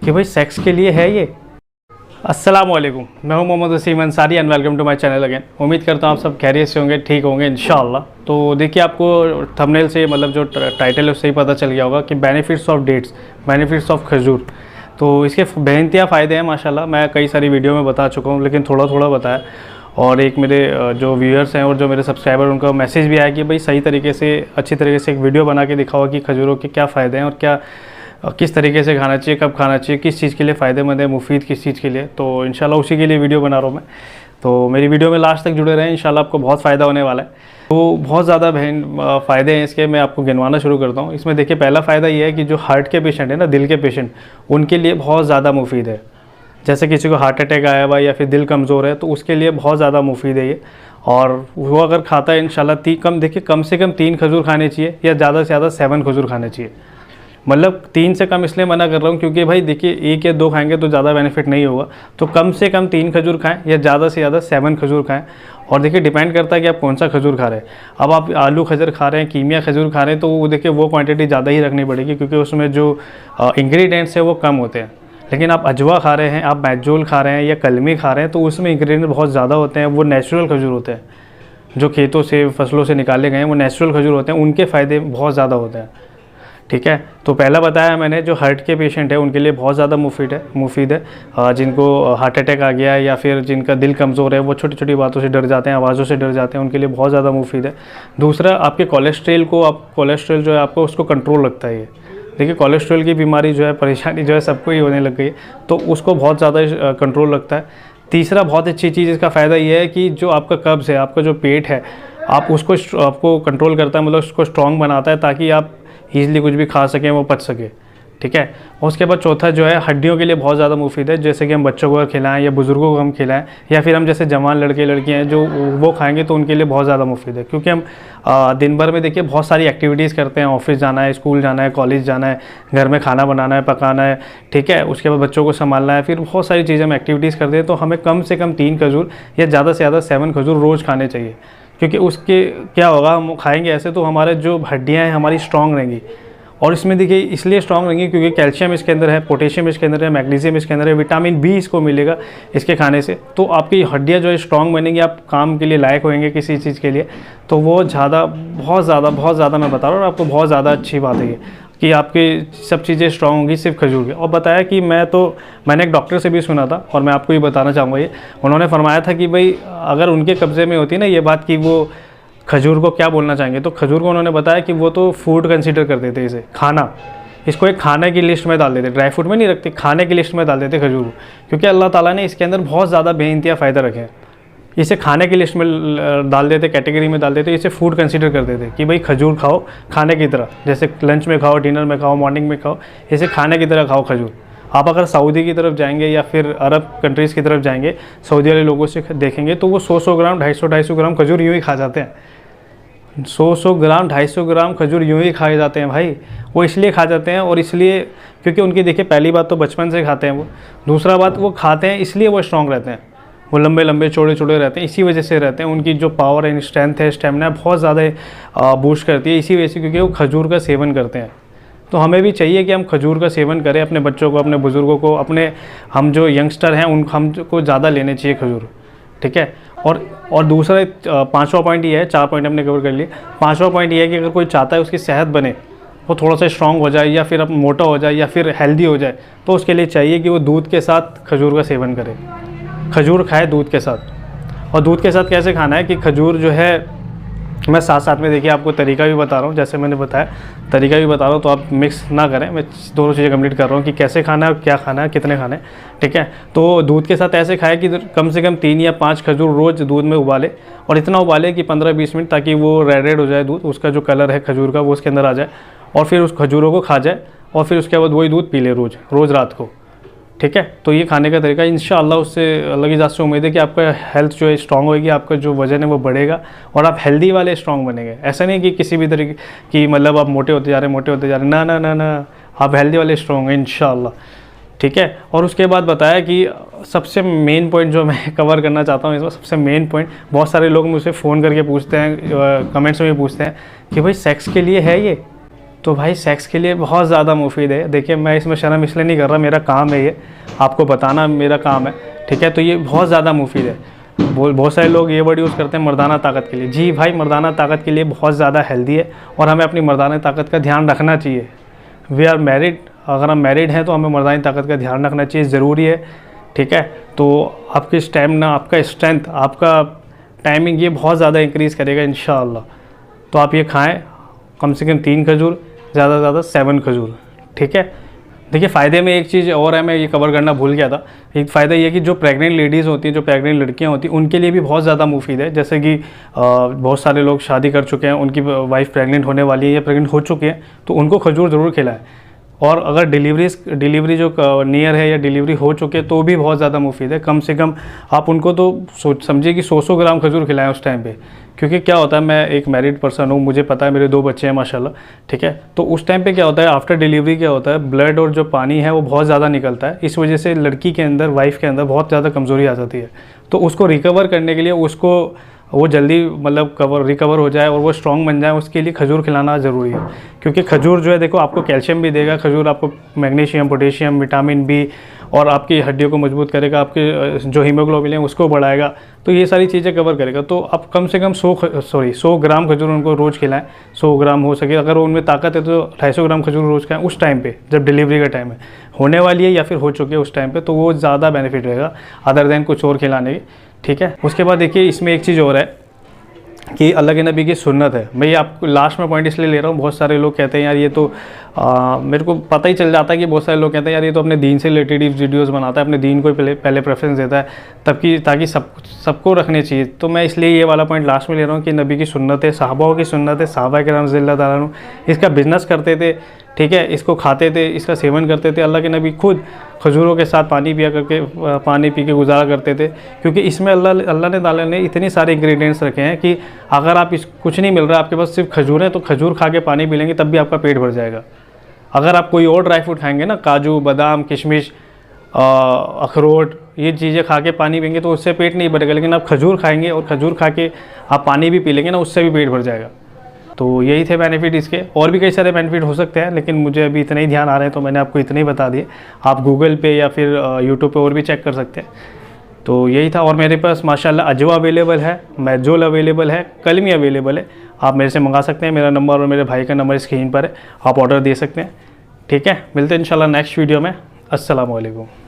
कि भाई सेक्स के लिए है ये। अस्सलामुअलैकुम, मैं हूं Mohammad Wasim Ansari and welcome to my channel again. उम्मीद करता हूं आप सब खैरियत से होंगे, ठीक होंगे इंशाअल्लाह। तो देखिए, आपको थंबनेल से मतलब जो टाइटल है उससे ही पता चल गया होगा कि benefits of dates, benefits of khajoor. तो इसके बेइंतहा फ़ायदे हैं माशाल्लाह। मैं कई सारी वीडियो में बता चुका हूँ, लेकिन थोड़ा थोड़ा बताया। और एक मेरे जो व्यूअर्स हैं और जो मेरे सब्सक्राइबर, उनका मैसेज भी आया कि भाई सही तरीके से, अच्छी तरीके से एक वीडियो बना के दिखाओ कि खजूरों के क्या फ़ायदे हैं और क्या किस तरीके से खाना चाहिए, कब खाना चाहिए, किस चीज़ के लिए फ़ायदेमंद है, मुफीद किस चीज़ के लिए। तो इंशाल्लाह उसी के लिए वीडियो बना रहा हूँ मैं। तो मेरी वीडियो में लास्ट तक जुड़े रहें, इंशाल्लाह आपको बहुत फ़ायदा होने वाला है। तो बहुत ज़्यादा फ़ायदे हैं इसके, मैं आपको गिनवाना शुरू करता हूँ। इसमें देखिए, पहला फ़ायदा ये है कि जो हार्ट के पेशेंट है ना, दिल के पेशेंट, उनके लिए बहुत ज़्यादा मुफीद है। जैसे किसी को हार्ट अटैक आया हुआ या फिर दिल कमज़ोर है, तो उसके लिए बहुत ज़्यादा मुफीद है ये। और वो अगर खाता है इंशाल्लाह कम से कम 3 खजूर खाने चाहिए, या ज़्यादा से ज़्यादा 7 खजूर खाने चाहिए। मतलब 3 से कम इसलिए मना कर रहा हूँ क्योंकि भाई देखिए, 1 या 2 खाएंगे तो ज़्यादा बेनिफिट नहीं होगा। तो कम से कम 3 खजूर खाएं या ज़्यादा से ज़्यादा 7 खजूर खाएं। और देखिए, डिपेंड करता है कि आप कौन सा खजूर खा रहे हैं। अब आप आलू खजूर खा रहे हैं, कीमिया खजूर खा रहे हैं, तो वो देखिए वो क्वांटिटी ज़्यादा ही रखनी पड़ेगी, क्योंकि उसमें जो इंग्रेडिएंट्स है वो कम होते हैं। लेकिन आप अजवा खा रहे हैं, आप मैजोल खा रहे हैं या कलमी खा रहे हैं, तो उसमें इंग्रेडिएंट बहुत ज़्यादा होते हैं। वो नेचुरल खजूर होते हैं, जो खेतों से, फसलों से निकाले गए हैं, वो नेचुरल खजूर होते हैं। उनके फ़ायदे बहुत ज़्यादा होते हैं, ठीक है। तो पहला बताया मैंने, जो हार्ट के पेशेंट है उनके लिए बहुत ज़्यादा मुफीद है। जिनको हार्ट अटैक आ गया है या फिर जिनका दिल कमज़ोर है, वो छोटी छोटी बातों से डर जाते हैं, आवाज़ों से डर जाते हैं, उनके लिए बहुत ज़्यादा मुफीद है। दूसरा, आपके कोलेस्ट्रॉल जो है आपको, उसको कंट्रोल रखता है ये। देखिए, कोलेस्ट्रॉल की बीमारी जो है, परेशानी जो है, सबको ही होने लग गई है, तो उसको बहुत ज़्यादा कंट्रोल रखता है। तीसरा, बहुत अच्छी चीज़ इसका फ़ायदा ये है कि जो आपका कब्ज़ है, आपका जो पेट है, आपको कंट्रोल करता है, मतलब उसको स्ट्रॉन्ग बनाता है, ताकि आप ईज़िली कुछ भी खा सकें, वो पच सके, ठीक है। और उसके बाद चौथा जो है, हड्डियों के लिए बहुत ज़्यादा मुफीद है। जैसे कि हम बच्चों को खिलाएं या बुज़ुर्गों को हम खिलाएं, या फिर हम जैसे जवान लड़के लड़कियां हैं जो वो खाएंगे, तो उनके लिए बहुत ज़्यादा मुफीद है। क्योंकि हम दिन भर में देखिए बहुत सारी एक्टिविटीज़ करते हैं, ऑफिस जाना है, स्कूल जाना है, कॉलेज जाना है, घर में खाना बनाना है, पकाना है, ठीक है। उसके बाद बच्चों को संभालना है, फिर बहुत सारी चीज़ें हम एक्टिविटीज़ करते हैं। तो हमें कम से कम 3 खजूर या ज़्यादा से ज़्यादा 7 खजूर रोज़ खाने चाहिए। क्योंकि उसके क्या होगा, हम खाएँगे ऐसे तो हमारे जो हड्डियाँ हैं हमारी स्ट्रॉन्ग रहेंगी। और इसमें देखिए इसलिए स्ट्रॉन्ग रहेंगी क्योंकि कैल्शियम इसके अंदर है, पोटेशियम इसके अंदर है, मैग्नीशियम इसके अंदर है, विटामिन बी इसको मिलेगा इसके खाने से। तो आपकी हड्डियां जो है स्ट्रॉन्ग बनेंगी, आप काम के लिए लायक होंगे किसी चीज़ के लिए। तो वो बहुत ज़्यादा मैं बता रहा हूँ, और आपको बहुत ज़्यादा अच्छी बात है ये कि आपकी सब चीज़ें स्ट्रॉन्ग होंगी सिर्फ खजूर के। और बताया कि मैंने एक डॉक्टर से भी सुना था, और मैं आपको ये बताना चाहूँगा, ये उन्होंने फरमाया था कि भाई अगर उनके कब्ज़े में होती ना ये बात कि वो खजूर को क्या बोलना चाहेंगे, तो खजूर को उन्होंने बताया कि वो तो फूड कंसीडर करते थे, इसे खाना, इसको एक खाने की लिस्ट में डाल देते, ड्राई फ्रूट में नहीं रखते, खाने की लिस्ट में डाल देते खजूर को। क्योंकि अल्लाह ताला ने इसके अंदर बहुत ज़्यादा बेइंतहा फ़ायदा रखे हैं। इसे खाने की लिस्ट में डाल देते, कैटेगरी में डाल देते, इसे फूड कंसीडर कर देते कि भाई खजूर खाओ खाने की तरह, जैसे लंच में खाओ, डिनर में खाओ, मॉर्निंग में खाओ, इसे खाने की तरह खाओ खजूर। आप अगर सऊदी की तरफ जाएंगे या फिर अरब कंट्रीज़ की तरफ जाएंगे, सऊदी वाले लोगों से देखेंगे, तो वो 100 ग्राम, 250 ग्राम खजूर यूँ ही खा जाते हैं। 100 ग्राम, 250 ग्राम खजूर यूँ ही खाए जाते हैं भाई। वो इसलिए खा जाते हैं, और इसलिए क्योंकि उनकी देखिए पहली बात तो बचपन से खाते हैं वो, दूसरा बात वो खाते हैं इसलिए वो स्ट्रॉन्ग रहते हैं, वो लंबे लंबे चौड़े चौड़े रहते हैं, इसी वजह से रहते हैं। उनकी जो पावर है, स्ट्रेंथ है, स्टेमिना बहुत ज़्यादा बूस्ट करती है इसी वजह से, क्योंकि वो खजूर का सेवन करते हैं। तो हमें भी चाहिए कि हम खजूर का सेवन करें, अपने बच्चों को, अपने बुज़ुर्गों को, हम जो यंगस्टर हैं हमको ज़्यादा लेने चाहिए खजूर, ठीक है। और दूसरा 5वां पॉइंट ये है, 4 पॉइंट हमने कवर कर लिए। 5वां पॉइंट ये है कि अगर कोई चाहता है उसकी सेहत बने, वो थोड़ा सा स्ट्रॉन्ग हो जाए, या फिर अब मोटा हो जाए, या फिर हेल्दी हो जाए, तो उसके लिए चाहिए कि वो दूध के साथ खजूर का सेवन करे, खजूर खाए दूध के साथ। और दूध के साथ कैसे खाना है कि खजूर जो है, मैं साथ साथ में देखिए आपको तरीका भी बता रहा हूँ, जैसे मैंने बताया तरीका भी बता रहा हूँ, तो आप मिक्स ना करें। मैं दोनों चीज़ें कंप्लीट कर रहा हूँ कि कैसे खाना है, क्या खाना है, कितने खाने, ठीक है। तो दूध के साथ ऐसे खाए कि कम से कम 3 या 5 खजूर रोज़ दूध में उबाले, और इतना उबाले कि 15-20 मिनट, ताकि वो रेड हो जाए दूध, उसका जो कलर है खजूर का वो उसके अंदर आ जाए, और फिर उस खजूरों को खा जाए, और फिर उसके बाद वही दूध पी ले रोज़ रात को, ठीक है। तो ये खाने का तरीका इंशाअल्लाह, उससे अल्लाह की ज़ात से उम्मीद है कि आपका हेल्थ जो है स्ट्रॉन्ग होगी, आपका जो वजन है वो बढ़ेगा, और आप हेल्दी वाले स्ट्रॉन्ग बनेंगे। ऐसा नहीं कि किसी भी तरीके की मतलब आप मोटे होते जा रहे हैं, ना, आप हेल्दी वाले स्ट्रॉन्ग हैं इंशाअल्लाह, ठीक है। और उसके बाद बताया कि सबसे मेन पॉइंट जो मैं कवर करना चाहता हूँ इसमें, सबसे मेन पॉइंट, बहुत सारे लोग मुझसे फ़ोन करके पूछते हैं, कमेंट्स में भी पूछते हैं कि भाई सेक्स के लिए है ये, तो भाई सेक्स के लिए बहुत ज़्यादा मुफीद है। देखिए मैं इसमें शर्म इसलिए नहीं कर रहा, मेरा काम है ये, आपको बताना मेरा काम है, ठीक है। तो ये बहुत ज़्यादा मुफीद है। बहुत सारे लोग ये वर्ड यूज़ करते हैं मर्दाना ताकत के लिए। जी भाई, मर्दाना ताकत के लिए बहुत ज़्यादा हेल्दी है और हमें अपनी मर्दाना ताकत का ध्यान रखना चाहिए। वी आर मैरिड, अगर हम मैरिड हैं तो हमें मर्दानी ताकत का ध्यान रखना चाहिए, ज़रूरी है, ठीक है। तो आपकी स्टैमिना, आपका स्ट्रेंथ, आपका टाइमिंग ये बहुत ज़्यादा इंक्रीज़ करेगा इंशाअल्लाह। तो आप ये खाएं, कम से कम 3 खजूर, ज़्यादा से ज़्यादा 7 खजूर, ठीक है। देखिए फ़ायदे में एक चीज़ और है, मैं ये कवर करना भूल गया था। एक फ़ायदा ये है कि जो प्रेग्नेंट लेडीज़ होती हैं, जो प्रेग्नेंट लड़कियां होती हैं, उनके लिए भी बहुत ज़्यादा मुफीद है। जैसे कि बहुत सारे लोग शादी कर चुके हैं, उनकी वाइफ प्रेग्नेंट होने वाली है या प्रेग्नेंट हो चुकी है, तो उनको खजूर ज़रूर खिलाएं। और अगर डिलीवरी जो नियर है या डिलीवरी हो चुके तो भी बहुत ज़्यादा मुफीद है। कम से कम आप उनको तो समझिए कि 100 ग्राम खजूर खिलाएं उस टाइम पे। क्योंकि क्या होता है, मैं एक मैरिड पर्सन हूँ, मुझे पता है, मेरे 2 बच्चे हैं माशाल्लाह, ठीक है। तो उस टाइम पे क्या होता है, आफ्टर डिलीवरी क्या होता है, ब्लड और जो पानी है वो बहुत ज़्यादा निकलता है। इस वजह से लड़की के अंदर, वाइफ के अंदर बहुत ज़्यादा कमज़ोरी आ जाती है। तो उसको रिकवर करने के लिए, उसको वो जल्दी मतलब रिकवर हो जाए और वो स्ट्रॉन्ग बन जाए, उसके लिए खजूर खिलाना ज़रूरी है। क्योंकि खजूर जो है, देखो आपको कैल्शियम भी देगा, खजूर आपको मैग्नीशियम, पोटेशियम, विटामिन बी और आपकी हड्डियों को मजबूत करेगा, आपके जो हीमोग्लोबिन है उसको बढ़ाएगा, तो ये सारी चीज़ें कवर करेगा। तो आप कम से कम 100 ग्राम खजूर उनको रोज़ खिलाएं, 100 ग्राम हो सके। अगर उनमें ताकत है तो 250 ग्राम खजूर रोज़ खाएं उस टाइम पे, जब डिलीवरी का टाइम है, होने वाली है या फिर हो चुकी है उस टाइम पे, तो वो ज़्यादा बेनिफिट रहेगा अदर देन कुछ और खिलाने की, ठीक है। उसके बाद देखिए इसमें एक चीज़ और है कि अल्लाह के नबी की सुन्नत है। मैं ये आपको लास्ट में पॉइंट इसलिए ले रहा हूँ, बहुत सारे लोग कहते हैं यार ये तो मेरे को पता ही चल जाता है कि बहुत सारे लोग कहते हैं यार ये तो अपने दीन से रिलेटेड ही वीडियोस बनाता है, अपने दीन को पहले प्रेफरेंस देता है, ताकि सबको रखने चाहिए। तो मैं इसलिए ये वाला पॉइंट लास्ट में ले रहा हूँ कि नबी की सुन्नत है, सहाबाओं की सुन्नत है, सहाबा किराम रज़ियल्लाहु ताला अन्हुम इसका बिज़नेस करते थे, ठीक है, इसको खाते थे, इसका सेवन करते थे। अल्लाह के नबी खुद खजूरों के साथ पानी पी के गुजारा करते थे, क्योंकि इसमें अल्लाह ताला ने इतने सारे इंग्रेडिएंट्स रखे हैं कि अगर आप कुछ नहीं मिल रहा, आपके पास सिर्फ खजूर है, तो खजूर खा के पानी पी लेंगे तब भी आपका पेट भर जाएगा। अगर आप कोई और ड्राई फ्रूट खाएंगे ना, काजू, बादाम, किशमिश, अखरोट, ये चीज़ें खा के पानी पिएंगे तो उससे पेट नहीं भरेगा। लेकिन आप खजूर खाएंगे और खजूर खा के आप पानी भी पी लेंगे ना, उससे भी पेट भर जाएगा। तो यही थे बेनिफिट इसके, और भी कई सारे बेनिफिट हो सकते हैं, लेकिन मुझे अभी इतने ही ध्यान आ रहे हैं तो मैंने आपको इतने ही बता दिए। आप गूगल पे या फिर यूट्यूब पे और भी चेक कर सकते हैं। तो यही था। और मेरे पास माशाल्लाह अजवा अवेलेबल है, मेजोल अवेलेबल है, कलमी अवेलेबल है, आप मेरे से मंगा सकते हैं। मेरा नंबर और मेरे भाई का नंबर स्क्रीन पर है, आप ऑर्डर दे सकते हैं, ठीक है। मिलते हैं इंशाल्लाह नेक्स्ट वीडियो में। अस्सलाम वालेकुम।